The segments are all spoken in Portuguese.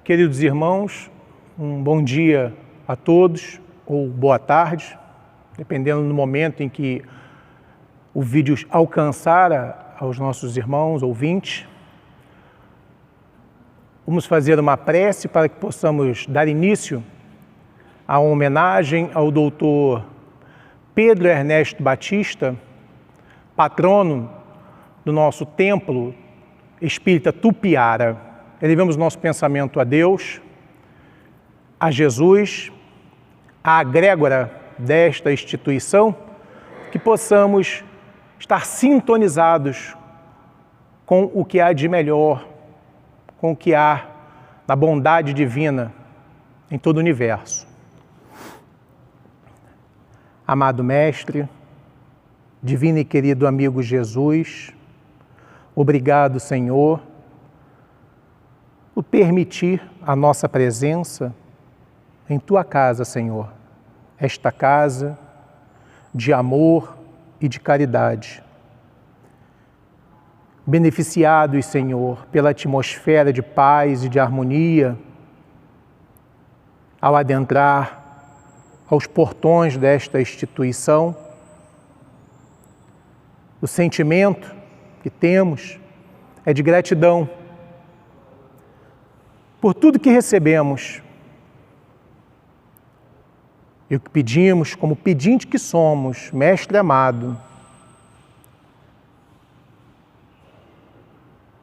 Queridos irmãos, um bom dia a todos, ou boa tarde, dependendo do momento em que o vídeo alcançar aos nossos irmãos ouvintes. Vamos fazer uma prece para que possamos dar início à homenagem ao doutor Pedro Ernesto Batista, patrono do nosso templo espírita Tupiara. Elevamos nosso pensamento a Deus, a Jesus, a egrégora desta instituição, que possamos estar sintonizados com o que há de melhor, com o que há na bondade divina em todo o universo. Amado Mestre, divino e querido amigo Jesus, obrigado, Senhor, por permitir a nossa presença em Tua casa, Senhor, esta casa de amor e de caridade. Beneficiados, Senhor, pela atmosfera de paz e de harmonia, ao adentrar aos portões desta instituição, o sentimento que temos é de gratidão por tudo que recebemos. E o que pedimos, como pedinte que somos, Mestre amado,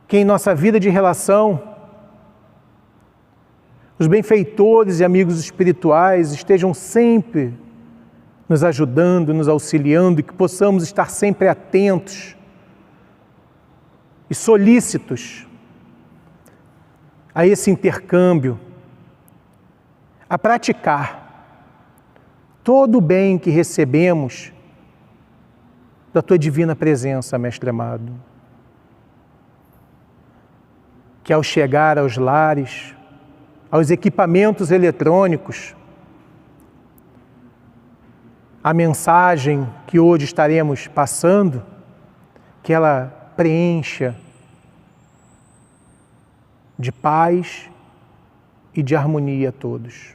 que em nossa vida de relação, os benfeitores e amigos espirituais estejam sempre nos ajudando, nos auxiliando, e que possamos estar sempre atentos e solícitos a esse intercâmbio, a praticar todo o bem que recebemos da Tua divina presença, Mestre amado. Que ao chegar aos lares, aos equipamentos eletrônicos, a mensagem que hoje estaremos passando, que ela preencha de paz e de harmonia a todos.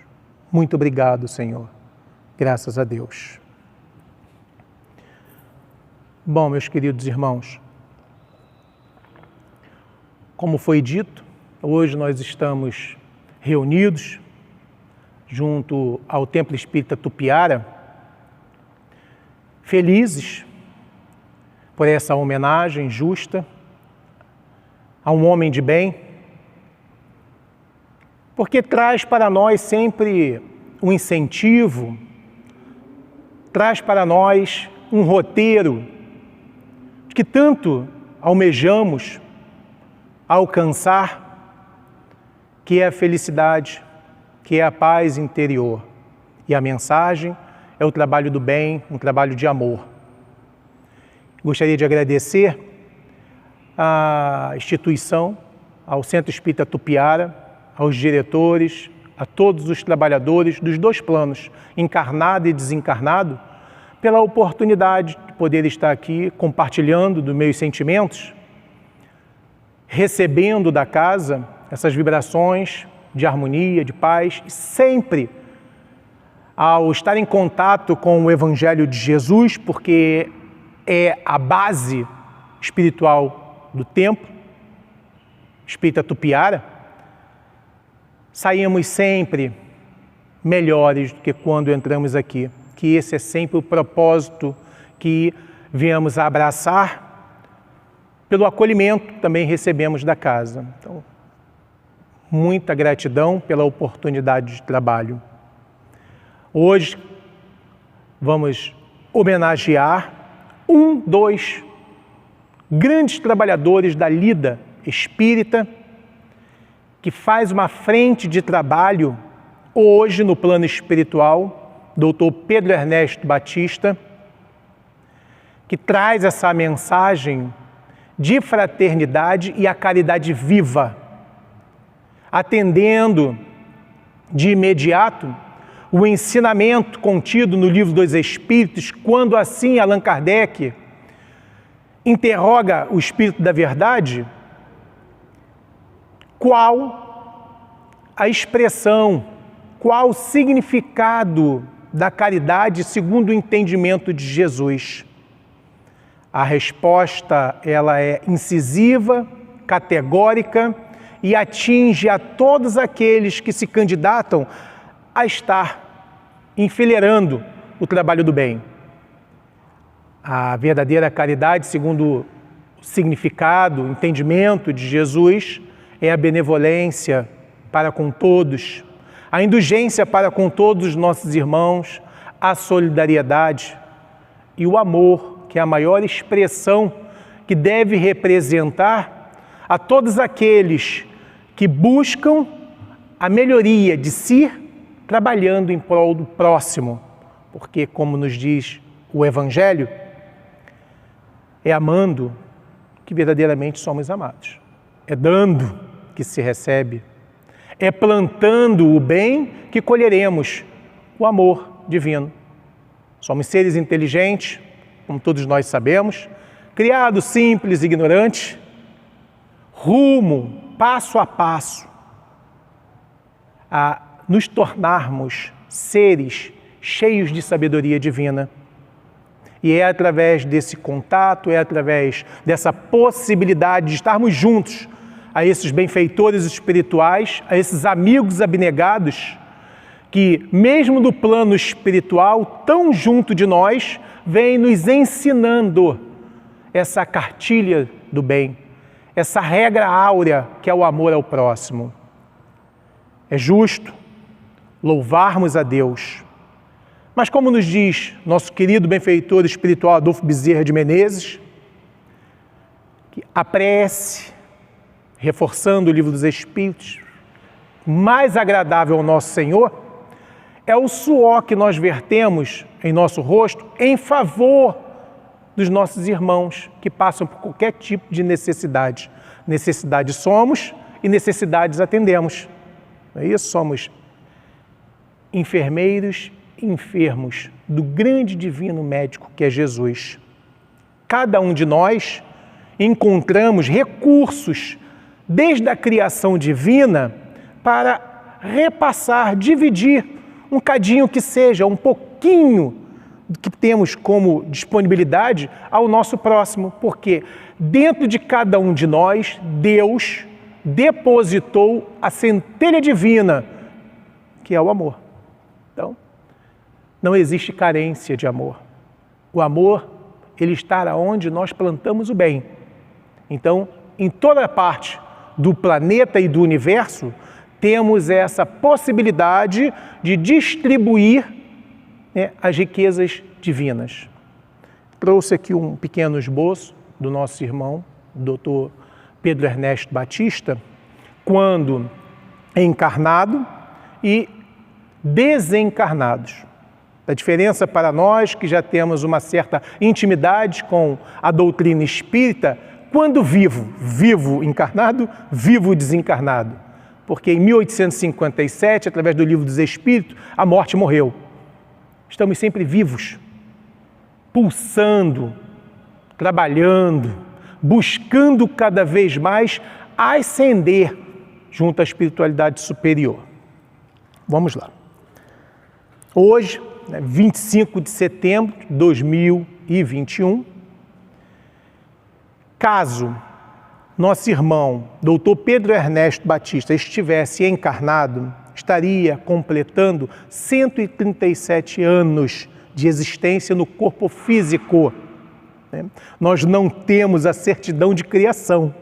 Muito obrigado, Senhor. Graças a Deus. Bom, meus queridos irmãos, como foi dito, hoje nós estamos reunidos junto ao Templo Espírita Tupiara, felizes por essa homenagem justa a um homem de bem, porque traz para nós sempre um incentivo, traz para nós um roteiro que tanto almejamos alcançar, que é a felicidade, que é a paz interior. E a mensagem é o trabalho do bem, um trabalho de amor. Gostaria de agradecer à instituição, ao Centro Espírita Tupiara, aos diretores, a todos os trabalhadores dos dois planos, encarnado e desencarnado, pela oportunidade de poder estar aqui compartilhando dos meus sentimentos, recebendo da casa essas vibrações de harmonia, de paz, e sempre ao estar em contato com o Evangelho de Jesus, porque é a base espiritual do templo Espírita Tupiara, saímos sempre melhores do que quando entramos aqui, que esse é sempre o propósito que viemos a abraçar, pelo acolhimento que também recebemos da casa. Então, muita gratidão pela oportunidade de trabalho. Hoje vamos homenagear dois grandes trabalhadores da lida espírita, que faz uma frente de trabalho hoje no plano espiritual, doutor Pedro Ernesto Batista, que traz essa mensagem de fraternidade e a caridade viva, atendendo de imediato o ensinamento contido no Livro dos Espíritos, quando assim Allan Kardec interroga o Espírito da Verdade, qual a expressão, qual o significado da caridade segundo o entendimento de Jesus? A resposta, ela é incisiva, categórica e atinge a todos aqueles que se candidatam a estar enfileirando o trabalho do bem. A verdadeira caridade, segundo o significado, o entendimento de Jesus, é a benevolência para com todos, a indulgência para com todos os nossos irmãos, a solidariedade e o amor, que é a maior expressão que deve representar a todos aqueles que buscam a melhoria de si, trabalhando em prol do próximo. Porque, como nos diz o Evangelho, é amando que verdadeiramente somos amados. É dando que se recebe. É plantando o bem que colheremos o amor divino. Somos seres inteligentes, como todos nós sabemos, criados simples e ignorantes, rumo, passo a passo, a nos tornarmos seres cheios de sabedoria divina. E é através desse contato, é através dessa possibilidade de estarmos juntos a esses benfeitores espirituais, a esses amigos abnegados, que mesmo do plano espiritual, tão junto de nós, vem nos ensinando essa cartilha do bem, essa regra áurea que é o amor ao próximo. É justo louvarmos a Deus, mas como nos diz nosso querido benfeitor espiritual Adolfo Bezerra de Menezes, que a prece, reforçando o Livro dos Espíritos, mais agradável ao nosso Senhor, é o suor que nós vertemos em nosso rosto em favor dos nossos irmãos que passam por qualquer tipo de necessidade. Necessidade somos e necessidades atendemos. Não é isso? Somos enfermeiros e enfermos do grande divino médico que é Jesus. Cada um de nós encontramos recursos desde a criação divina para repassar, dividir um cadinho que seja, um pouquinho que temos como disponibilidade ao nosso próximo, porque dentro de cada um de nós, Deus depositou a centelha divina, que é o amor. Então, não existe carência de amor. O amor, ele está onde nós plantamos o bem. Então, em toda parte do planeta e do universo, temos essa possibilidade de distribuir, as riquezas divinas. Trouxe aqui um pequeno esboço do nosso irmão, Dr. Pedro Ernesto Batista, quando encarnado e desencarnados. A diferença para nós que já temos uma certa intimidade com a doutrina espírita, quando vivo encarnado, vivo desencarnado. Porque em 1857, através do Livro dos Espíritos, a morte morreu. Estamos sempre vivos, pulsando, trabalhando, buscando cada vez mais ascender junto à espiritualidade superior. Vamos lá. Hoje, 25 de setembro de 2021, caso nosso irmão, Dr. Pedro Ernesto Batista, estivesse encarnado, estaria completando 137 anos de existência no corpo físico. Nós não temos a certidão de criação.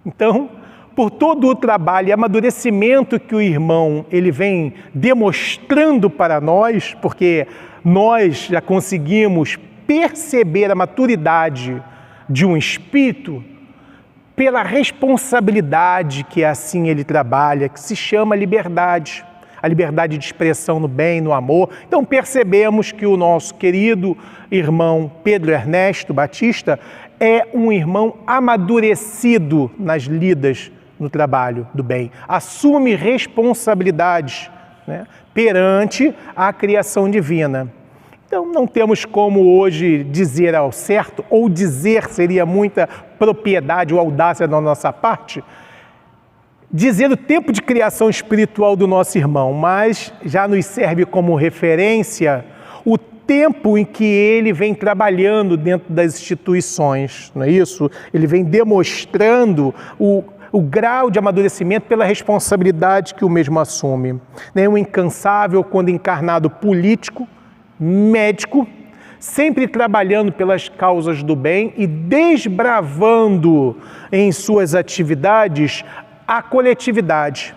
Então, por todo o trabalho e amadurecimento que o irmão ele vem demonstrando para nós, porque nós já conseguimos perceber a maturidade de um espírito pela responsabilidade que assim ele trabalha, que se chama liberdade, a liberdade de expressão no bem, no amor. Então percebemos que o nosso querido irmão Pedro Ernesto Batista é um irmão amadurecido nas lidas no trabalho do bem, assume responsabilidades, perante a criação divina. Então, não temos como hoje dizer ao certo, ou dizer seria muita propriedade ou audácia da nossa parte, dizer o tempo de criação espiritual do nosso irmão, mas já nos serve como referência o tempo em que ele vem trabalhando dentro das instituições, não é isso? Ele vem demonstrando o grau de amadurecimento pela responsabilidade que o mesmo assume. Um incansável, quando encarnado, político, médico, sempre trabalhando pelas causas do bem e desbravando em suas atividades a coletividade,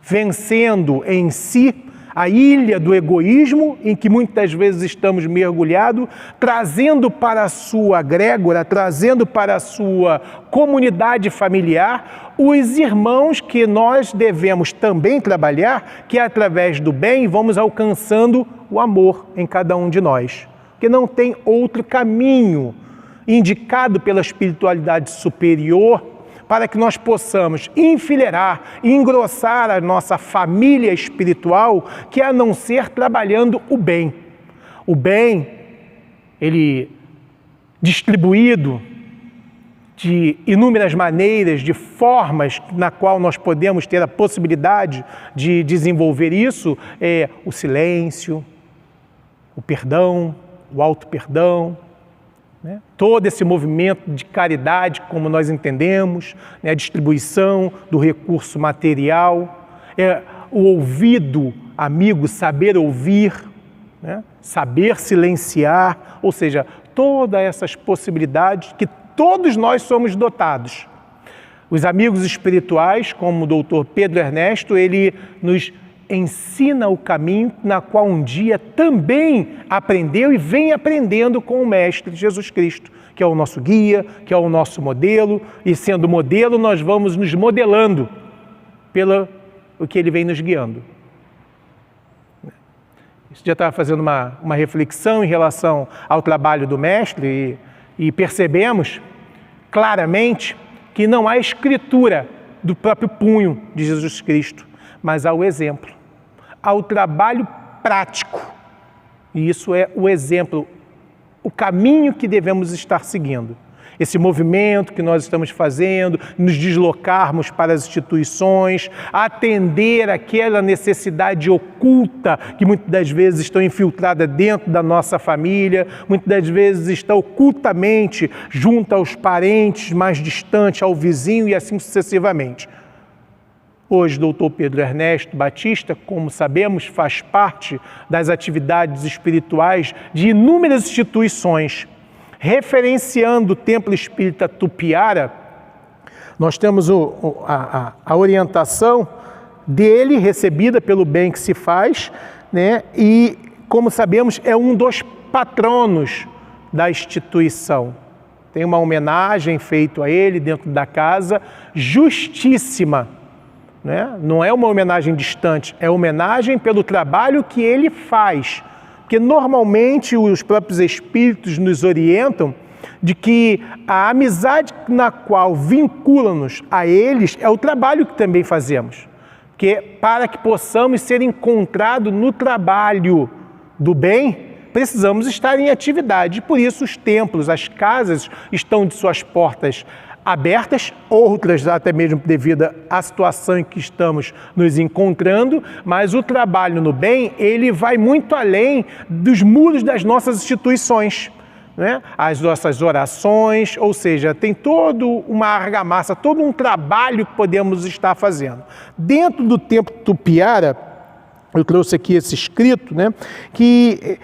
vencendo em si a ilha do egoísmo em que muitas vezes estamos mergulhados, trazendo para a sua egrégora, trazendo para a sua comunidade familiar os irmãos que nós devemos também trabalhar, que através do bem vamos alcançando o amor em cada um de nós. Porque não tem outro caminho indicado pela espiritualidade superior para que nós possamos enfileirar e engrossar a nossa família espiritual, que a não ser trabalhando o bem. O bem, ele distribuído de inúmeras maneiras, de formas na qual nós podemos ter a possibilidade de desenvolver isso, é o silêncio, o perdão, o auto-perdão, todo esse movimento de caridade, como nós entendemos, a distribuição do recurso material, o ouvido amigo, saber ouvir, saber silenciar, ou seja, todas essas possibilidades que todos nós somos dotados. Os amigos espirituais, como o doutor Pedro Ernesto, ele nos ensina o caminho na qual um dia também aprendeu e vem aprendendo com o Mestre Jesus Cristo, que é o nosso guia, que é o nosso modelo, e sendo modelo nós vamos nos modelando pelo que ele vem nos guiando. Isso já estava fazendo uma reflexão em relação ao trabalho do Mestre e percebemos claramente que não há escritura do próprio punho de Jesus Cristo, mas há o exemplo, há o trabalho prático. E isso é o exemplo, o caminho que devemos estar seguindo. Esse movimento que nós estamos fazendo, nos deslocarmos para as instituições, atender aquela necessidade oculta que muitas das vezes estão infiltradas dentro da nossa família, muitas das vezes está ocultamente junto aos parentes mais distantes, ao vizinho e assim sucessivamente. Hoje, doutor Pedro Ernesto Batista, como sabemos, faz parte das atividades espirituais de inúmeras instituições. Referenciando o Templo Espírita Tupiara, nós temos a orientação dele, recebida pelo bem que se faz, e, como sabemos, é um dos patronos da instituição. Tem uma homenagem feita a ele dentro da casa, justíssima. Não é uma homenagem distante, é homenagem pelo trabalho que ele faz. Porque normalmente os próprios espíritos nos orientam de que a amizade na qual vincula-nos a eles é o trabalho que também fazemos. Porque para que possamos ser encontrados no trabalho do bem, precisamos estar em atividade. Por isso os templos, as casas estão de suas portas abertas, outras até mesmo devido à situação em que estamos nos encontrando, mas o trabalho no bem, ele vai muito além dos muros das nossas instituições, as nossas orações, ou seja, tem toda uma argamassa, todo um trabalho que podemos estar fazendo. Dentro do Templo Tupiara, eu trouxe aqui esse escrito, que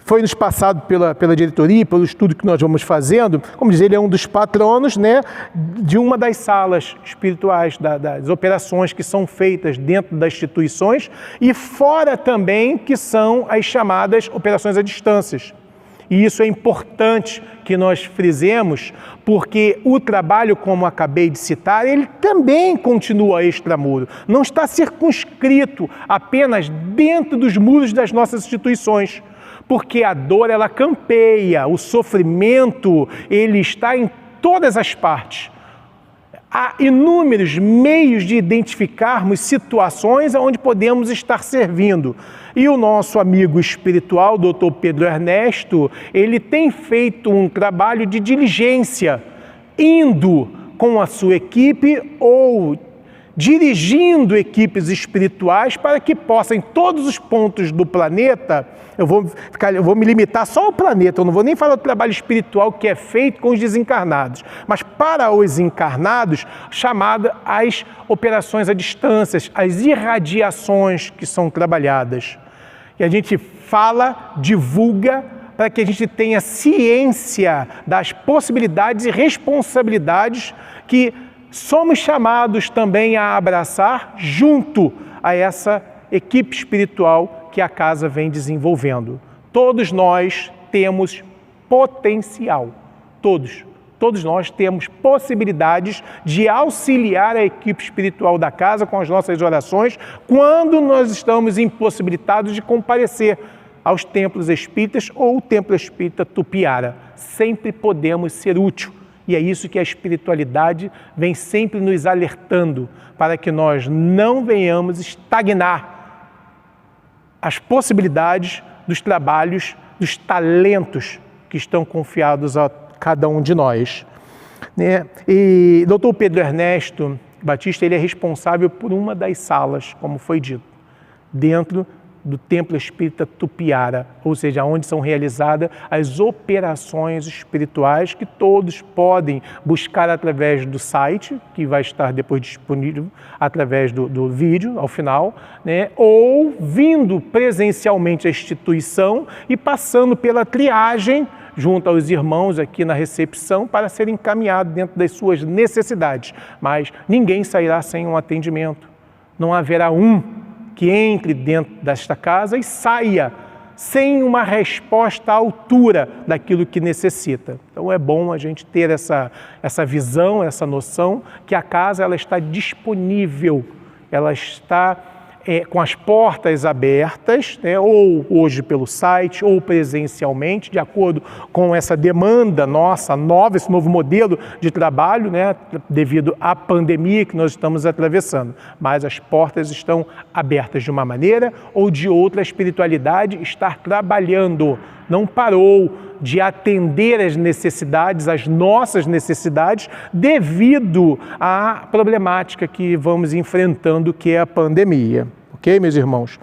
foi nos passado pela diretoria, pelo estudo que nós vamos fazendo. Como dizer, ele é um dos patronos, de uma das salas espirituais, das operações que são feitas dentro das instituições e fora também, que são as chamadas operações à distância. E isso é importante que nós frisemos, porque o trabalho, como acabei de citar, ele também continua extramuro. Não está circunscrito apenas dentro dos muros das nossas instituições. Porque a dor, ela campeia, o sofrimento, ele está em todas as partes. Há inúmeros meios de identificarmos situações onde podemos estar servindo. E o nosso amigo espiritual, doutor Pedro Ernesto, ele tem feito um trabalho de diligência, indo com a sua equipe ou dirigindo equipes espirituais para que possam, em todos os pontos do planeta, eu vou me limitar só ao planeta, eu não vou nem falar do trabalho espiritual que é feito com os desencarnados, mas para os encarnados, chamada as operações à distância, as irradiações que são trabalhadas. E a gente fala, divulga, para que a gente tenha ciência das possibilidades e responsabilidades que somos chamados também a abraçar junto a essa equipe espiritual que a casa vem desenvolvendo. Todos nós temos potencial, todos nós temos possibilidades de auxiliar a equipe espiritual da casa com as nossas orações quando nós estamos impossibilitados de comparecer aos templos espíritas ou o templo espírita Tupiara. Sempre podemos ser úteis. E é isso que a espiritualidade vem sempre nos alertando, para que nós não venhamos estagnar as possibilidades dos trabalhos, dos talentos que estão confiados a cada um de nós. E Dr. Pedro Ernesto Batista, ele é responsável por uma das salas, como foi dito, dentro do Templo Espírita Tupiara, ou seja, onde são realizadas as operações espirituais que todos podem buscar através do site, que vai estar depois disponível através do vídeo, ao final, ou vindo presencialmente à instituição e passando pela triagem junto aos irmãos aqui na recepção para ser encaminhado dentro das suas necessidades. Mas ninguém sairá sem um atendimento. Não haverá que entre dentro desta casa e saia sem uma resposta à altura daquilo que necessita. Então é bom a gente ter essa visão, essa noção que a casa ela está disponível, ela está com as portas abertas, ou hoje pelo site, ou presencialmente, de acordo com essa demanda nossa, nova, esse novo modelo de trabalho, devido à pandemia que nós estamos atravessando. Mas as portas estão abertas de uma maneira ou de outra, a espiritualidade está trabalhando, não parou de atender as necessidades, as nossas necessidades, devido à problemática que vamos enfrentando, que é a pandemia. Ok, meus irmãos?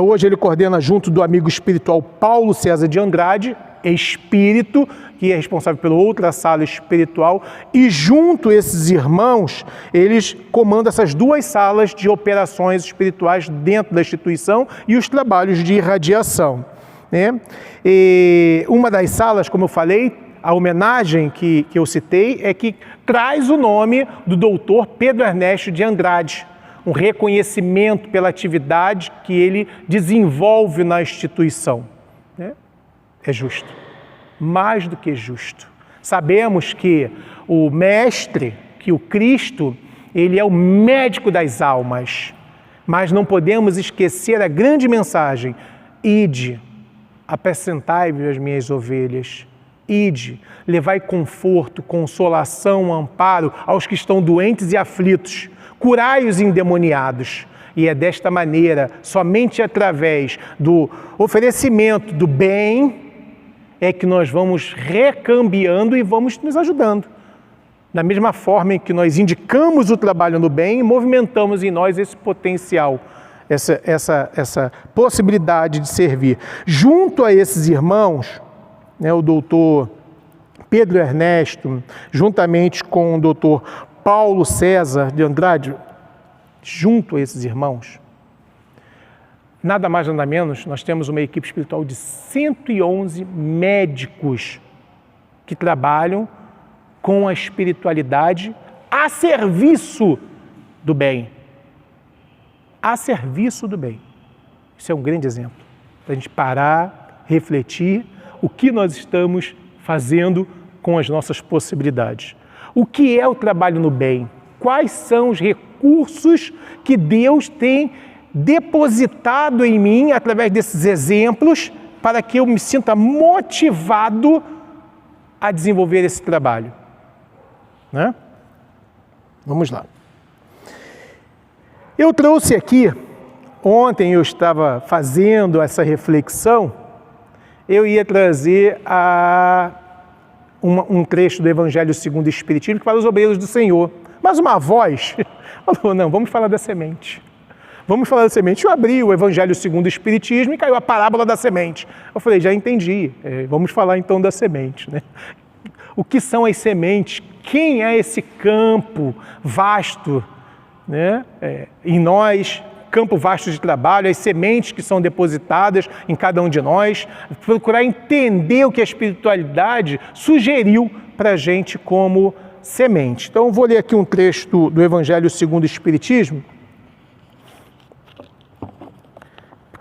Hoje ele coordena junto do amigo espiritual Paulo César de Andrade, espírito, que é responsável pela outra sala espiritual, e junto a esses irmãos, eles comandam essas duas salas de operações espirituais dentro da instituição e os trabalhos de irradiação. E uma das salas, como eu falei, a homenagem que eu citei é que traz o nome do doutor Pedro Ernesto de Andrade, um reconhecimento pela atividade que ele desenvolve na instituição. É justo, mais do que justo. Sabemos que o Mestre, que o Cristo, ele é o médico das almas, mas não podemos esquecer a grande mensagem: ide, apacentai-vos as minhas ovelhas, ide, levai conforto, consolação, amparo aos que estão doentes e aflitos, curai os endemoniados. E é desta maneira, somente através do oferecimento do bem, é que nós vamos recambiando e vamos nos ajudando. Da mesma forma em que nós indicamos o trabalho no bem, movimentamos em nós esse potencial, essa possibilidade de servir. Junto a esses irmãos, o doutor Pedro Ernesto, juntamente com o doutor Paulo César de Andrade, junto a esses irmãos, nada mais nada menos, nós temos uma equipe espiritual de 111 médicos que trabalham com a espiritualidade a serviço do bem. A serviço do bem. Isso é um grande exemplo, para a gente parar, refletir o que nós estamos fazendo com as nossas possibilidades. O que é o trabalho no bem? Quais são os recursos que Deus tem depositado em mim através desses exemplos para que eu me sinta motivado a desenvolver esse trabalho? Vamos lá. Eu trouxe aqui, ontem eu estava fazendo essa reflexão, eu ia trazer um trecho do Evangelho segundo o Espiritismo que fala dos obreiros do Senhor. Mas uma voz falou, não, vamos falar da semente. Vamos falar da semente. Eu abri o Evangelho segundo o Espiritismo e caiu a parábola da semente. Eu falei, já entendi, vamos falar então da semente, né? O que são as sementes? Quem é esse campo vasto, né? Em nós, campo vasto de trabalho, as sementes que são depositadas em cada um de nós, procurar entender o que a espiritualidade sugeriu para a gente como semente. Então, eu vou ler aqui um trecho do Evangelho segundo o Espiritismo,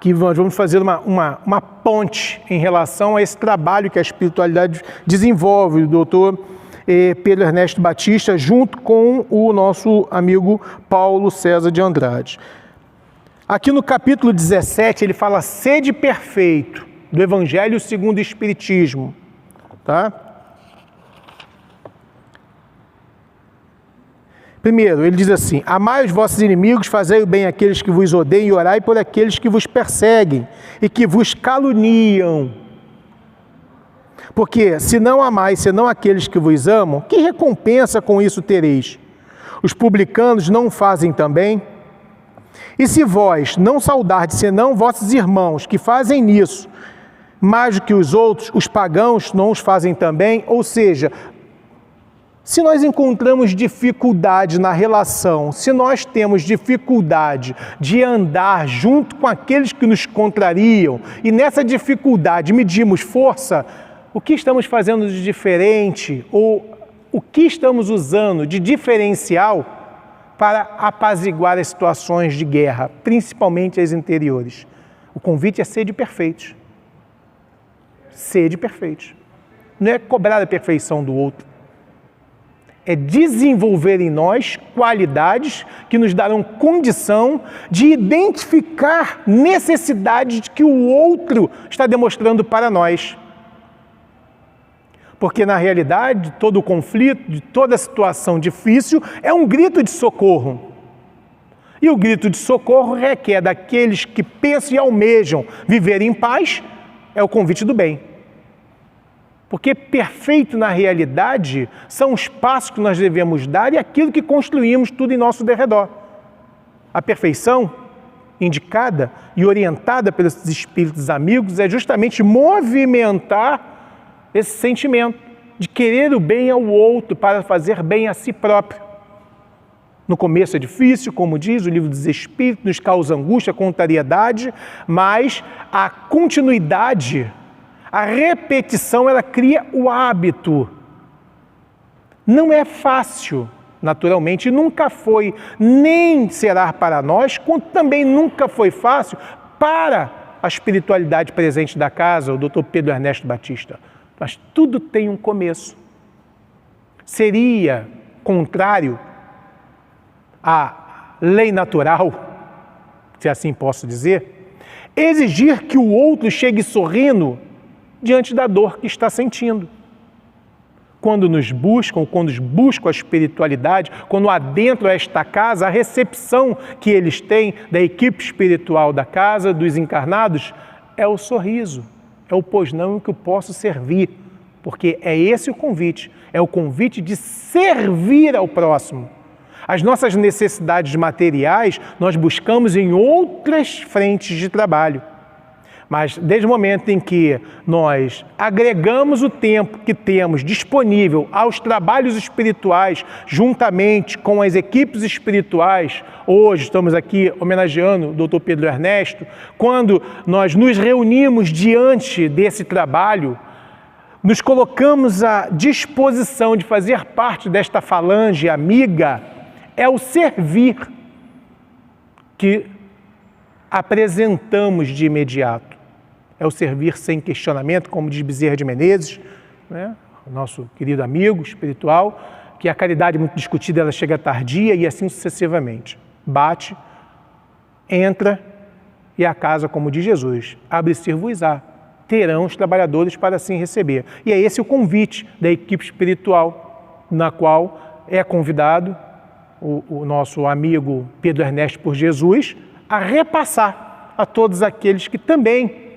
que nós vamos fazer uma ponte em relação a esse trabalho que a espiritualidade desenvolve, o doutor Pedro Ernesto Batista, junto com o nosso amigo Paulo César de Andrade. Aqui no capítulo 17, ele fala sede perfeito, do Evangelho segundo o Espiritismo, tá? Primeiro, ele diz assim, amai os vossos inimigos, fazei o bem àqueles que vos odeiam e orai por aqueles que vos perseguem e que vos caluniam. Porque se não amais, senão aqueles que vos amam, que recompensa com isso tereis? Os publicanos não fazem também? E se vós não saudardes, senão vossos irmãos, que fazem nisso, mais do que os outros, os pagãos não os fazem também? Ou seja, se nós encontramos dificuldade na relação, se nós temos dificuldade de andar junto com aqueles que nos contrariam, e nessa dificuldade medimos força, o que estamos fazendo de diferente, ou o que estamos usando de diferencial para apaziguar as situações de guerra, principalmente as interiores? O convite é ser de perfeitos. Ser de perfeitos. Não é cobrar a perfeição do outro. É desenvolver em nós qualidades que nos darão condição de identificar necessidades que o outro está demonstrando para nós. Porque, na realidade, todo o conflito, de toda situação difícil, é um grito de socorro. E o grito de socorro requer daqueles que pensam e almejam viver em paz, é o convite do bem. Porque perfeito, na realidade, são os passos que nós devemos dar e aquilo que construímos tudo em nosso derredor. A perfeição, indicada e orientada pelos espíritos amigos, é justamente movimentar esse sentimento de querer o bem ao outro para fazer bem a si próprio. No começo é difícil, como diz o livro dos Espíritos, nos causa angústia, contrariedade, mas a continuidade, a repetição, ela cria o hábito. Não é fácil, naturalmente, nunca foi, nem será para nós, quanto também nunca foi fácil para a espiritualidade presente da casa, o doutor Pedro Ernesto Batista. Mas tudo tem um começo. Seria contrário à lei natural, se assim posso dizer, exigir que o outro chegue sorrindo diante da dor que está sentindo. Quando nos buscam, quando buscam a espiritualidade, quando adentram esta casa, a recepção que eles têm da equipe espiritual da casa, dos encarnados, é o sorriso. É o pois não em que eu posso servir, porque é esse o convite, é o convite de servir ao próximo. As nossas necessidades materiais nós buscamos em outras frentes de trabalho, mas desde o momento em que nós agregamos o tempo que temos disponível aos trabalhos espirituais, juntamente com as equipes espirituais, hoje estamos aqui homenageando o Dr. Pedro Ernesto, quando nós nos reunimos diante desse trabalho, nos colocamos à disposição de fazer parte desta falange amiga, é o servir que apresentamos de imediato. É o servir sem questionamento, como diz Bezerra de Menezes, né? O nosso querido amigo espiritual, que a caridade muito discutida, ela chega tardia e assim sucessivamente. Bate, entra e a casa, como diz Jesus, abre-se-vos-á, terão os trabalhadores para assim receber. E é esse o convite da equipe espiritual, na qual é convidado o nosso amigo Pedro Ernesto por Jesus a repassar a todos aqueles que também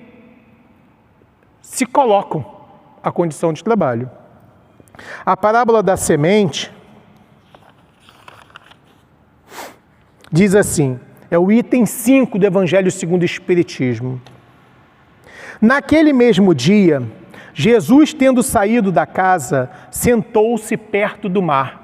se colocam à condição de trabalho. A parábola da semente diz assim, é o item 5 do Evangelho segundo o Espiritismo. Naquele mesmo dia, Jesus, tendo saído da casa, sentou-se perto do mar.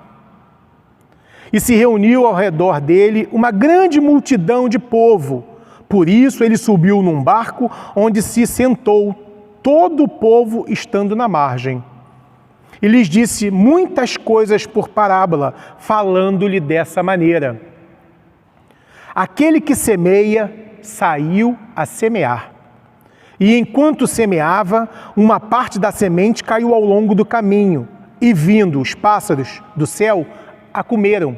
E se reuniu ao redor dele uma grande multidão de povo. Por isso ele subiu num barco, onde se sentou, todo o povo estando na margem. E lhes disse muitas coisas por parábola, falando-lhe dessa maneira. Aquele que semeia, saiu a semear. E enquanto semeava, uma parte da semente caiu ao longo do caminho, e vindo os pássaros do céu, a comeram.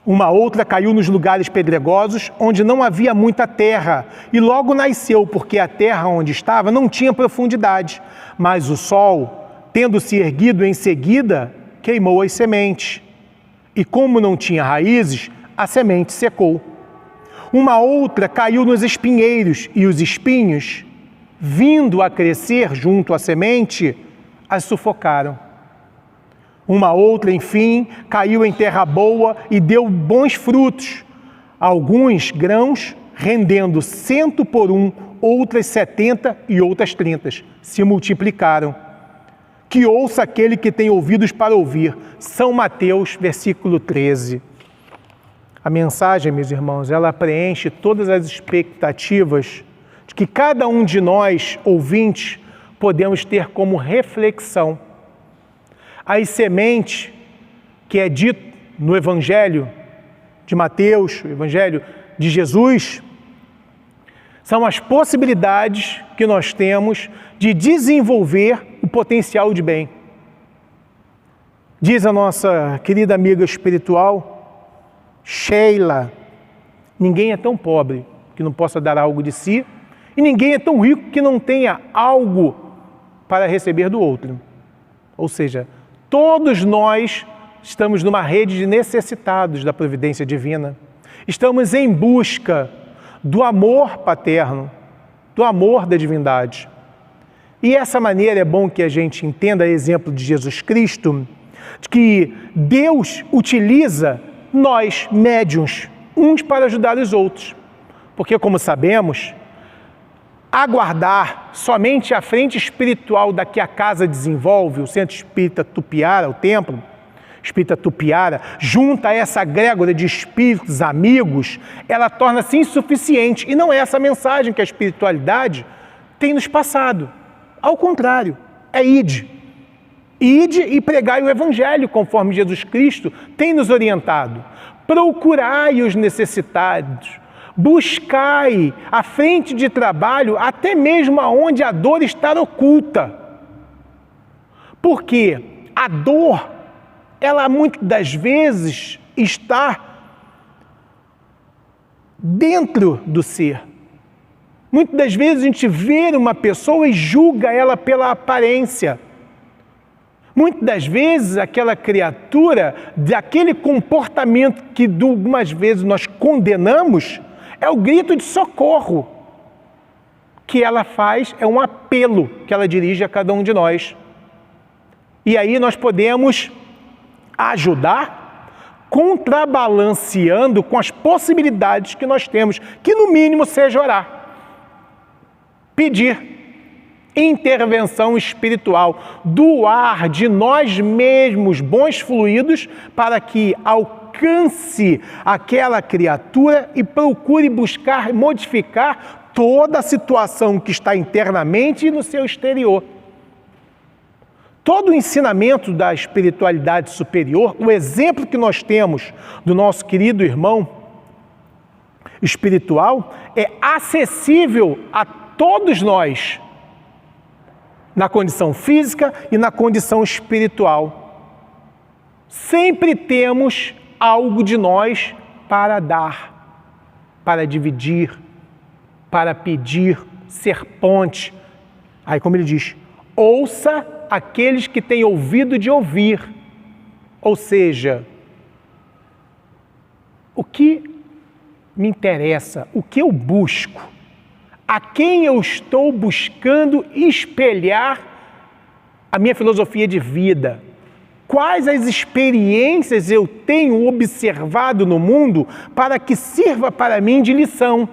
Uma outra caiu nos lugares pedregosos, onde não havia muita terra, e logo nasceu, porque a terra onde estava não tinha profundidade. Mas o sol, tendo se erguido em seguida, queimou as sementes. E como não tinha raízes, a semente secou. Uma outra caiu nos espinheiros, e os espinhos, vindo a crescer junto à semente, as sufocaram. Uma outra, enfim, caiu em terra boa e deu bons frutos, alguns grãos rendendo 100 por 1, outras 70 e outras 30, se multiplicaram. Que ouça aquele que tem ouvidos para ouvir. São Mateus, versículo 13. A mensagem, meus irmãos, ela preenche todas as expectativas de que cada um de nós, ouvintes, podemos ter como reflexão. As sementes, que é dito no Evangelho de Mateus, o Evangelho de Jesus, são as possibilidades que nós temos de desenvolver o potencial de bem. Diz a nossa querida amiga espiritual, Sheila, ninguém é tão pobre que não possa dar algo de si, e ninguém é tão rico que não tenha algo para receber do outro. Ou seja, todos nós estamos numa rede de necessitados da providência divina. Estamos em busca do amor paterno, do amor da divindade. E essa maneira é bom que a gente entenda, exemplo de Jesus Cristo, de que Deus utiliza nós, médiuns, uns para ajudar os outros. Porque, como sabemos, aguardar somente a frente espiritual da que a casa desenvolve, o Centro Espírita Tupiara, o templo Espírita Tupiara, junto a essa egrégora de espíritos amigos, ela torna-se insuficiente. E não é essa mensagem que a espiritualidade tem nos passado. Ao contrário, é ide. Ide e pregai o Evangelho, conforme Jesus Cristo tem nos orientado. Procurai os necessitados. Buscai a frente de trabalho até mesmo aonde a dor está oculta. Porque a dor, ela muitas das vezes está dentro do ser. Muitas das vezes a gente vê uma pessoa e julga ela pela aparência. Muitas das vezes aquela criatura, daquele comportamento que algumas vezes nós condenamos, é o grito de socorro que ela faz, é um apelo que ela dirige a cada um de nós. E aí nós podemos ajudar contrabalanceando com as possibilidades que nós temos, que no mínimo seja orar, pedir intervenção espiritual, doar de nós mesmos bons fluidos para que alcance aquela criatura e procure buscar modificar toda a situação que está internamente e no seu exterior. Todo o ensinamento da espiritualidade superior, o exemplo que nós temos do nosso querido irmão espiritual, é acessível a todos nós, na condição física e na condição espiritual. Sempre temos algo de nós para dar, para dividir, para pedir, ser ponte. Aí, como ele diz, ouça aqueles que têm ouvido de ouvir. Ou seja, o que me interessa, o que eu busco, a quem eu estou buscando espelhar a minha filosofia de vida? Quais as experiências eu tenho observado no mundo para que sirva para mim de lição?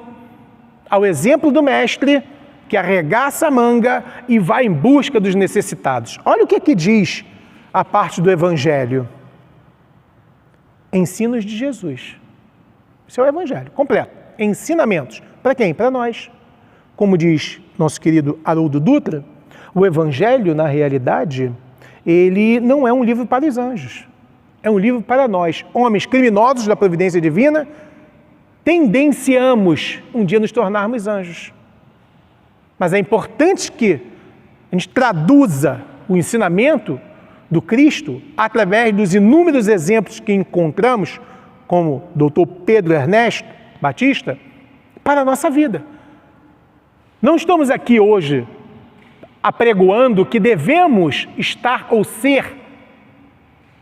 Ao exemplo do mestre, que arregaça a manga e vai em busca dos necessitados. Olha o que diz a parte do Evangelho. Ensinos de Jesus. Esse é o Evangelho, completo. Ensinamentos. Para quem? Para nós. Como diz nosso querido Haroldo Dutra, o Evangelho, na realidade, ele não é um livro para os anjos. É um livro para nós, homens criminosos da providência divina, tendenciamos um dia nos tornarmos anjos. Mas é importante que a gente traduza o ensinamento do Cristo através dos inúmeros exemplos que encontramos, como o Dr. Pedro Ernesto Batista, para a nossa vida. Não estamos aqui hoje apregoando que devemos estar ou ser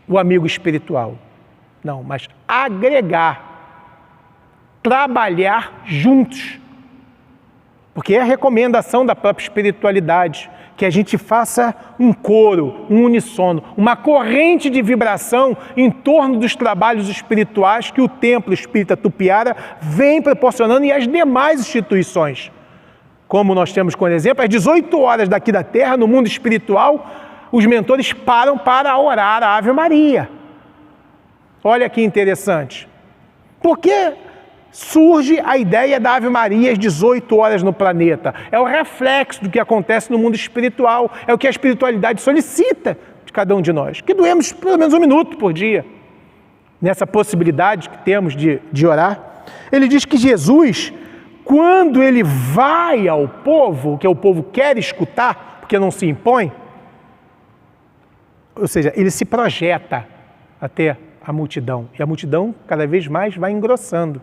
o amigo espiritual. Não, mas agregar, trabalhar juntos. Porque é a recomendação da própria espiritualidade, que a gente faça um coro, um uníssono, uma corrente de vibração em torno dos trabalhos espirituais que o Templo Espírita Tupiara vem proporcionando e as demais instituições. Como nós temos como exemplo, às 18 horas daqui da Terra, no mundo espiritual, os mentores param para orar a Ave Maria. Olha que interessante. Por que surge a ideia da Ave Maria às 18 horas no planeta? É o reflexo do que acontece no mundo espiritual, é o que a espiritualidade solicita de cada um de nós, que doemos pelo menos 1 minuto por dia, nessa possibilidade que temos de orar. Ele diz que Jesus, quando ele vai ao povo, que o povo quer escutar, porque não se impõe, ou seja, ele se projeta até a multidão, e a multidão cada vez mais vai engrossando.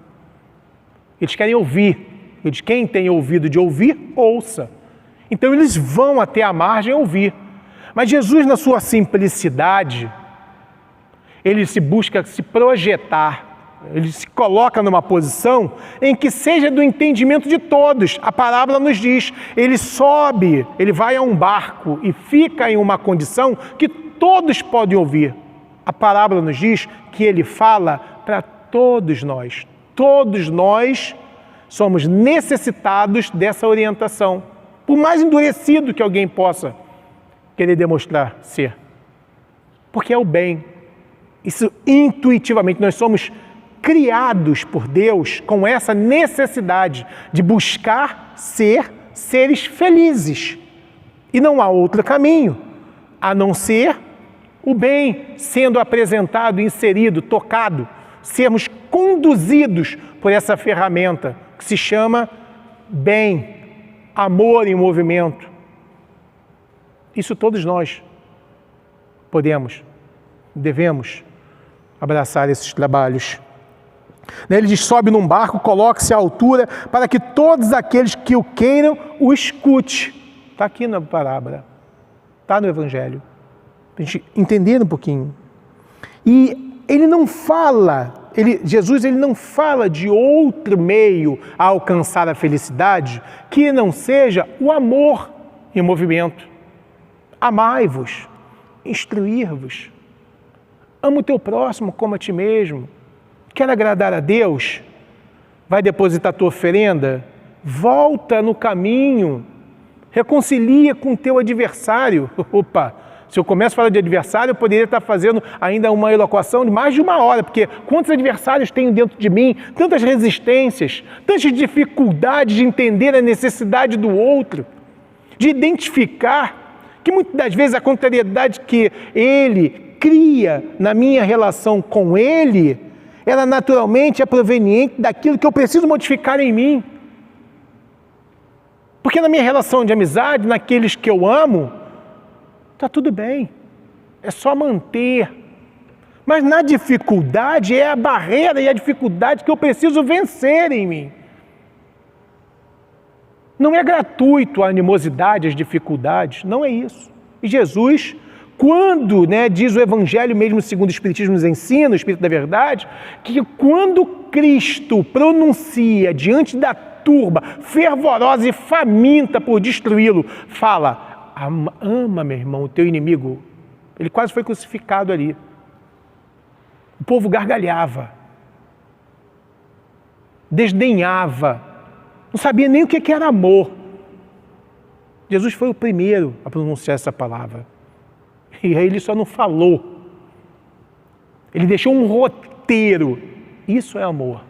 Eles querem ouvir. Eles, quem tem ouvido de ouvir, ouça. Então eles vão até a margem ouvir. Mas Jesus, na sua simplicidade, ele se busca se projetar. Ele se coloca numa posição em que seja do entendimento de todos. A parábola nos diz, ele sobe, ele vai a um barco e fica em uma condição que todos podem ouvir. A parábola nos diz que ele fala para todos nós. Todos nós somos necessitados dessa orientação, por mais endurecido que alguém possa querer demonstrar ser. Porque é o bem. Isso intuitivamente, nós somos criados por Deus com essa necessidade de buscar ser seres felizes. E não há outro caminho, a não ser o bem sendo apresentado, inserido, tocado, sermos conduzidos por essa ferramenta que se chama bem, amor em movimento. Isso todos nós podemos, devemos abraçar esses trabalhos. Ele diz, sobe num barco, coloque-se à altura para que todos aqueles que o queiram o escute. Está aqui na parábola, está no Evangelho, para a gente entender um pouquinho. E ele não fala, Jesus não fala de outro meio a alcançar a felicidade que não seja o amor em movimento. Amai-vos, instruir-vos. Ama o teu próximo como a ti mesmo. Quer agradar a Deus? Vai depositar a tua oferenda? Volta no caminho. Reconcilia com o teu adversário. Opa! Se eu começo a falar de adversário, eu poderia estar fazendo ainda uma eloquação de mais de 1 hora, porque quantos adversários tenho dentro de mim, tantas resistências, tantas dificuldades de entender a necessidade do outro, de identificar que muitas das vezes a contrariedade que ele cria na minha relação com ele, ela naturalmente é proveniente daquilo que eu preciso modificar em mim. Porque na minha relação de amizade, naqueles que eu amo, está tudo bem, é só manter. Mas na dificuldade é a barreira e a dificuldade que eu preciso vencer em mim. Não é gratuito a animosidade, as dificuldades, não é isso. E Jesus, quando, diz o Evangelho mesmo segundo o Espiritismo nos ensina, o Espírito da Verdade, que quando Cristo pronuncia diante da turba fervorosa e faminta por destruí-lo, fala, Ama, meu irmão, o teu inimigo. Ele quase foi crucificado ali. O povo gargalhava, desdenhava, não sabia nem o que era amor. Jesus foi o primeiro a pronunciar essa palavra. E aí ele só não falou. Ele deixou um roteiro. Isso é amor.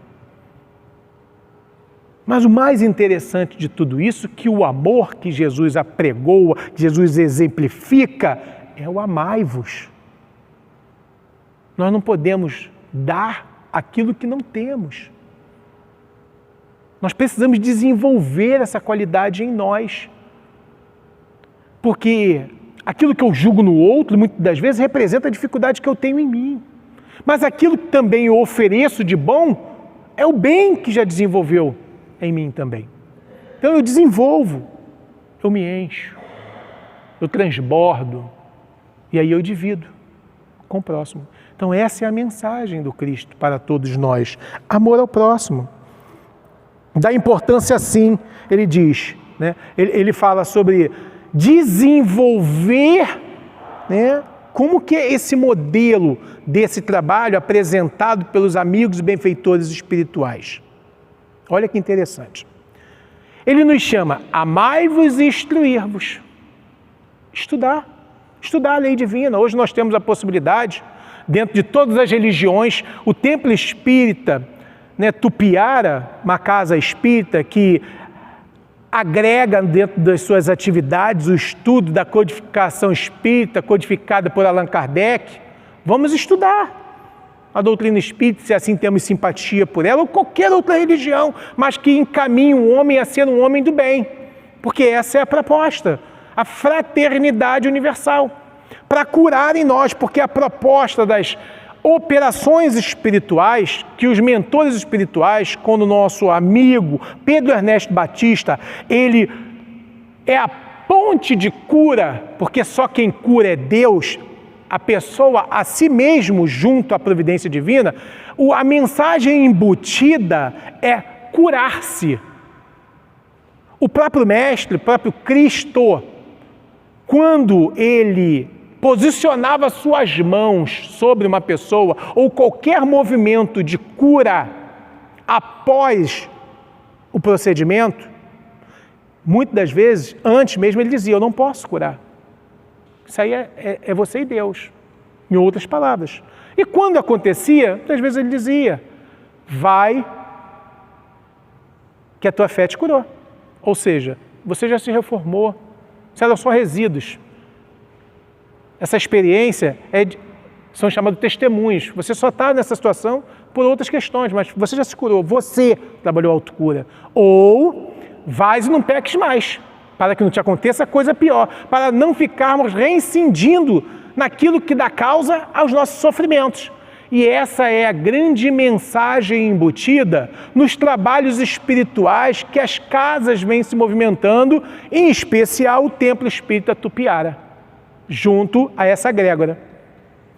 Mas o mais interessante de tudo isso, que o amor que Jesus apregoa, que Jesus exemplifica, é o amai-vos. Nós não podemos dar aquilo que não temos. Nós precisamos desenvolver essa qualidade em nós. Porque aquilo que eu julgo no outro, muitas das vezes, representa a dificuldade que eu tenho em mim. Mas aquilo que também eu ofereço de bom, é o bem que já desenvolveu em mim também. Então eu desenvolvo, eu me encho, eu transbordo, e aí eu divido com o próximo. Então essa é a mensagem do Cristo para todos nós. Amor ao próximo. Dá importância sim, ele diz, né? Ele fala sobre desenvolver, né? Como que é esse modelo desse trabalho apresentado pelos amigos e benfeitores espirituais? Olha que interessante. Ele nos chama amai-vos e instruir-vos. Estudar a lei divina. Hoje nós temos a possibilidade, dentro de todas as religiões, o templo espírita, né, Tupiara, uma casa espírita que agrega dentro das suas atividades o estudo da codificação espírita, codificada por Allan Kardec. Vamos estudar a doutrina espírita, se assim temos simpatia por ela, ou qualquer outra religião, mas que encaminhe o homem a ser um homem do bem, porque essa é a proposta, a fraternidade universal, para curar em nós, porque a proposta das operações espirituais, que os mentores espirituais, quando o nosso amigo Pedro Ernesto Batista, ele é a ponte de cura, porque só quem cura é Deus, a pessoa a si mesmo junto à providência divina, a mensagem embutida é curar-se. O próprio Mestre, o próprio Cristo, quando ele posicionava suas mãos sobre uma pessoa ou qualquer movimento de cura após o procedimento, muitas das vezes, antes mesmo ele dizia, eu não posso curar. Isso aí é você e Deus, em outras palavras. E quando acontecia, muitas vezes ele dizia, vai que a tua fé te curou. Ou seja, você já se reformou, isso eram só resíduos. Essa experiência são chamados testemunhos. Você só está nessa situação por outras questões, mas você já se curou, você trabalhou a autocura. Ou vais e não peques mais, para que não te aconteça coisa pior, para não ficarmos reincidindo naquilo que dá causa aos nossos sofrimentos. E essa é a grande mensagem embutida nos trabalhos espirituais que as casas vêm se movimentando, em especial o Templo Espírita Tupiara, junto a essa egrégora,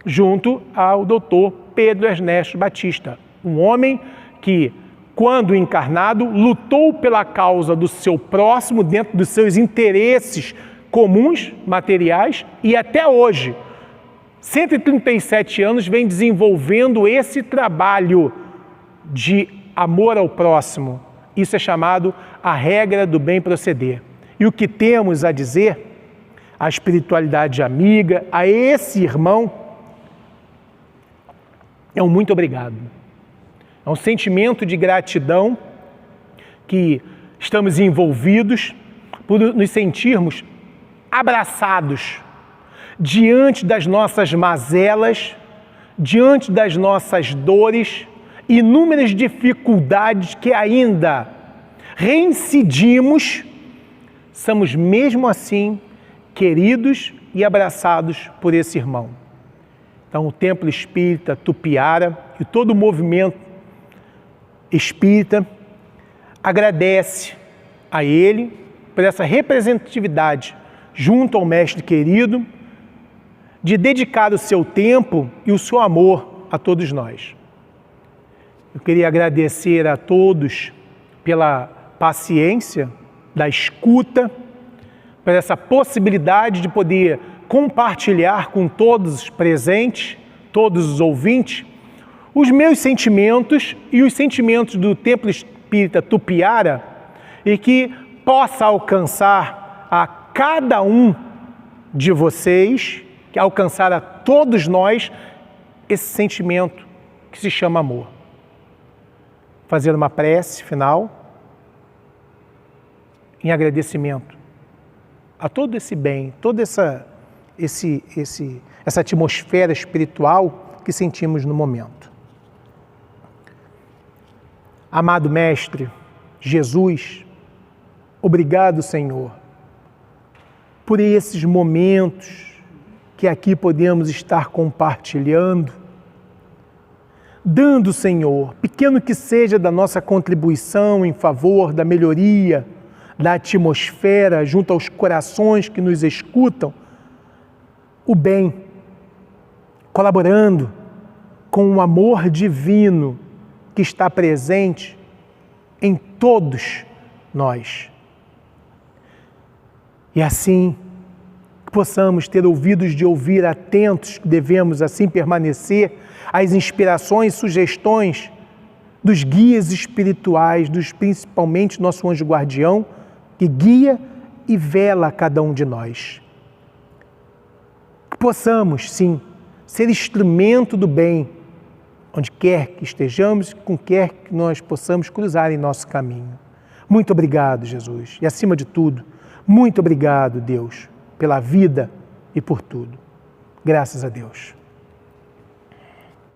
junto ao doutor Pedro Ernesto Batista, um homem que, quando encarnado, lutou pela causa do seu próximo dentro dos seus interesses comuns, materiais, e até hoje, 137 anos, vem desenvolvendo esse trabalho de amor ao próximo. Isso é chamado a regra do bem proceder. E o que temos a dizer, a espiritualidade amiga, a esse irmão, é um muito obrigado. É um sentimento de gratidão que estamos envolvidos por nos sentirmos abraçados diante das nossas mazelas, diante das nossas dores, inúmeras dificuldades que ainda reincidimos, somos mesmo assim queridos e abraçados por esse irmão. Então o Templo Espírita Tupiara e todo o movimento espírita agradece a ele por essa representatividade junto ao Mestre querido, de dedicar o seu tempo e o seu amor a todos nós. Eu queria agradecer a todos pela paciência, da escuta, por essa possibilidade de poder compartilhar com todos os presentes, todos os ouvintes, os meus sentimentos e os sentimentos do Templo Espírita Tupiara, e que possa alcançar a cada um de vocês, que alcançar a todos nós, esse sentimento que se chama amor. Fazer uma prece final em agradecimento a todo esse bem, toda essa atmosfera espiritual que sentimos no momento. Amado Mestre Jesus, obrigado, Senhor, por esses momentos que aqui podemos estar compartilhando, dando, Senhor, pequeno que seja da nossa contribuição em favor da melhoria da atmosfera junto aos corações que nos escutam, o bem, colaborando com o amor divino que está presente em todos nós. E assim, possamos ter ouvidos de ouvir atentos, devemos assim permanecer às inspirações, sugestões dos guias espirituais, principalmente nosso anjo guardião, que guia e vela a cada um de nós. Que possamos, sim, ser instrumento do bem, onde quer que estejamos, com quer que nós possamos cruzar em nosso caminho. Muito obrigado, Jesus. E acima de tudo, muito obrigado, Deus, pela vida e por tudo. Graças a Deus.